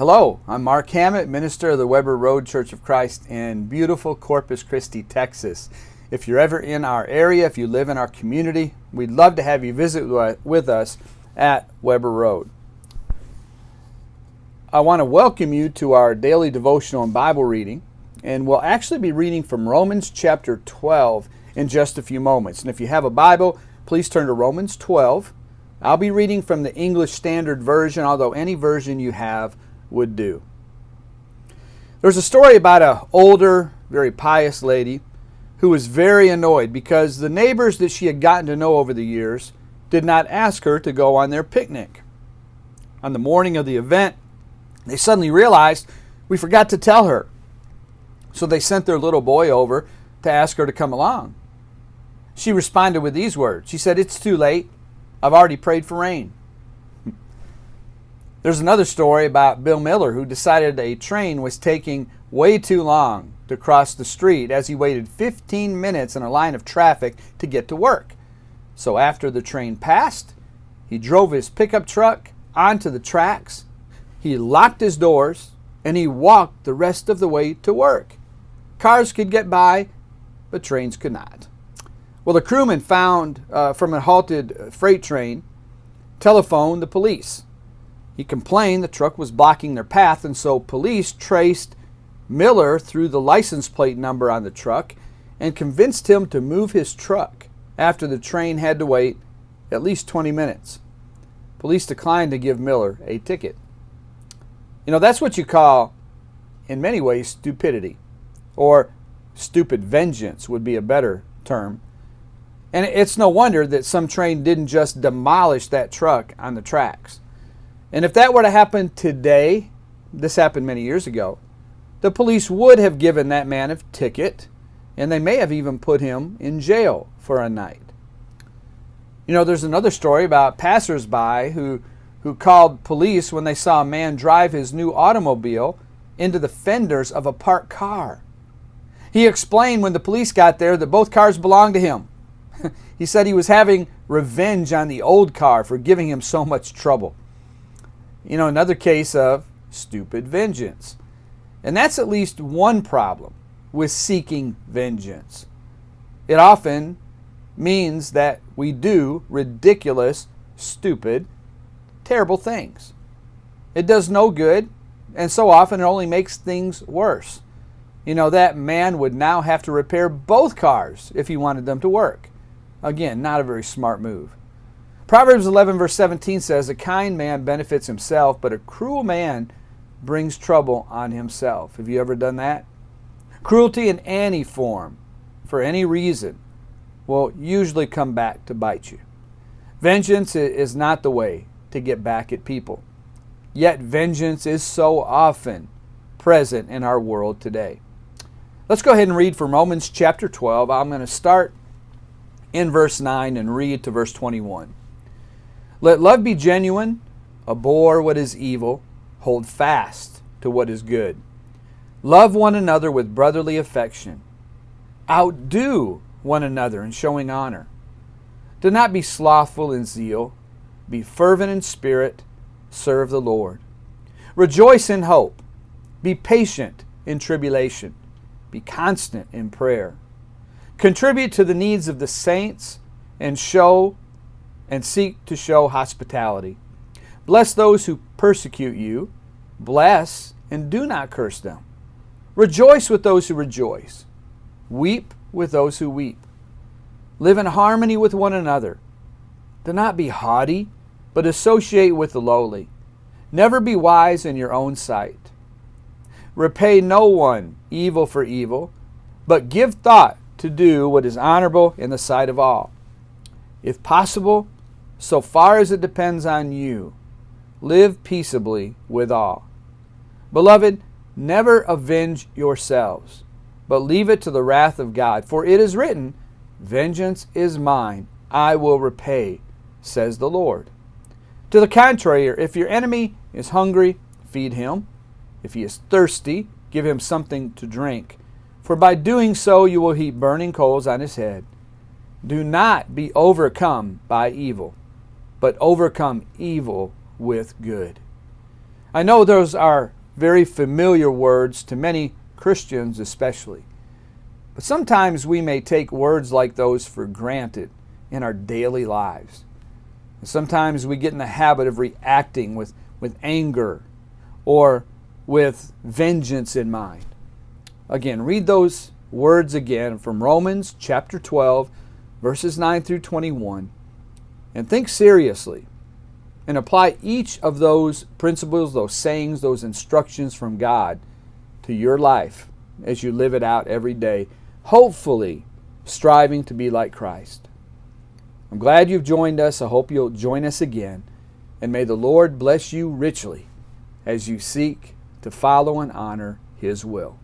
Hello, I'm Mark Hammett, minister of the Weber Road Church of Christ in beautiful Corpus Christi, Texas. If you're ever in our area, if you live in our community, we'd love to have you visit with us at Weber Road. I want to welcome you to our daily devotional and Bible reading, and we'll actually be reading from Romans chapter 12 in just a few moments. And if you have a Bible, please turn to Romans 12. I'll be reading from the English Standard Version, although any version you have would do. There's a story about an older, very pious lady who was very annoyed because the neighbors that she had gotten to know over the years did not ask her to go on their picnic. On the morning of the event, they suddenly realized we forgot to tell her. So they sent their little boy over to ask her to come along. She responded with these words. She said, "It's too late. I've already prayed for rain." There's another story about Bill Miller who decided a train was taking way too long to cross the street as he waited 15 minutes in a line of traffic to get to work. So after the train passed, he drove his pickup truck onto the tracks, he locked his doors, and he walked the rest of the way to work. Cars could get by, but trains could not. Well, the crewman found from a halted freight train telephoned the police. He complained the truck was blocking their path, and so police traced Miller through the license plate number on the truck and convinced him to move his truck after the train had to wait at least 20 minutes. Police declined to give Miller a ticket. You know, that's what you call, in many ways, stupidity, or stupid vengeance would be a better term. And it's no wonder that some train didn't just demolish that truck on the tracks. And if that were to happen today, this happened many years ago, the police would have given that man a ticket, and they may have even put him in jail for a night. You know, there's another story about passersby who called police when they saw a man drive his new automobile into the fenders of a parked car. He explained when the police got there that both cars belonged to him. He said he was having revenge on the old car for giving him so much trouble. You know, another case of stupid vengeance. And that's at least one problem with seeking vengeance. It often means that we do ridiculous, stupid, terrible things. It does no good, and so often it only makes things worse. You know, that man would now have to repair both cars if he wanted them to work. Again, not a very smart move. Proverbs 11 verse 17 says, "A kind man benefits himself, but a cruel man brings trouble on himself." Have you ever done that? Cruelty in any form, for any reason, will usually come back to bite you. Vengeance is not the way to get back at people. Yet vengeance is so often present in our world today. Let's go ahead and read from Romans chapter 12. I'm going to start in verse 9 and read to verse 21. "Let love be genuine, abhor what is evil, hold fast to what is good. Love one another with brotherly affection. Outdo one another in showing honor. Do not be slothful in zeal, be fervent in spirit, serve the Lord. Rejoice in hope, be patient in tribulation, be constant in prayer. Contribute to the needs of the saints and seek to show hospitality. Bless those who persecute you. Bless and do not curse them. Rejoice with those who rejoice. Weep with those who weep. Live in harmony with one another. Do not be haughty, but associate with the lowly. Never be wise in your own sight. Repay no one evil for evil, but give thought to do what is honorable in the sight of all. If possible, so far as it depends on you, live peaceably with all. Beloved, never avenge yourselves, but leave it to the wrath of God. For it is written, 'Vengeance is mine, I will repay, says the Lord.' To the contrary, if your enemy is hungry, feed him. If he is thirsty, give him something to drink. For by doing so you will heap burning coals on his head. Do not be overcome by evil, but overcome evil with good." I know those are very familiar words to many Christians especially. But sometimes we may take words like those for granted in our daily lives. And sometimes we get in the habit of reacting with anger or with vengeance in mind. Again, read those words again from Romans chapter 12, verses 9 through 21, and think seriously and apply each of those principles, those sayings, those instructions from God to your life as you live it out every day, hopefully striving to be like Christ. I'm glad you've joined us. I hope you'll join us again. And may the Lord bless you richly as you seek to follow and honor His will.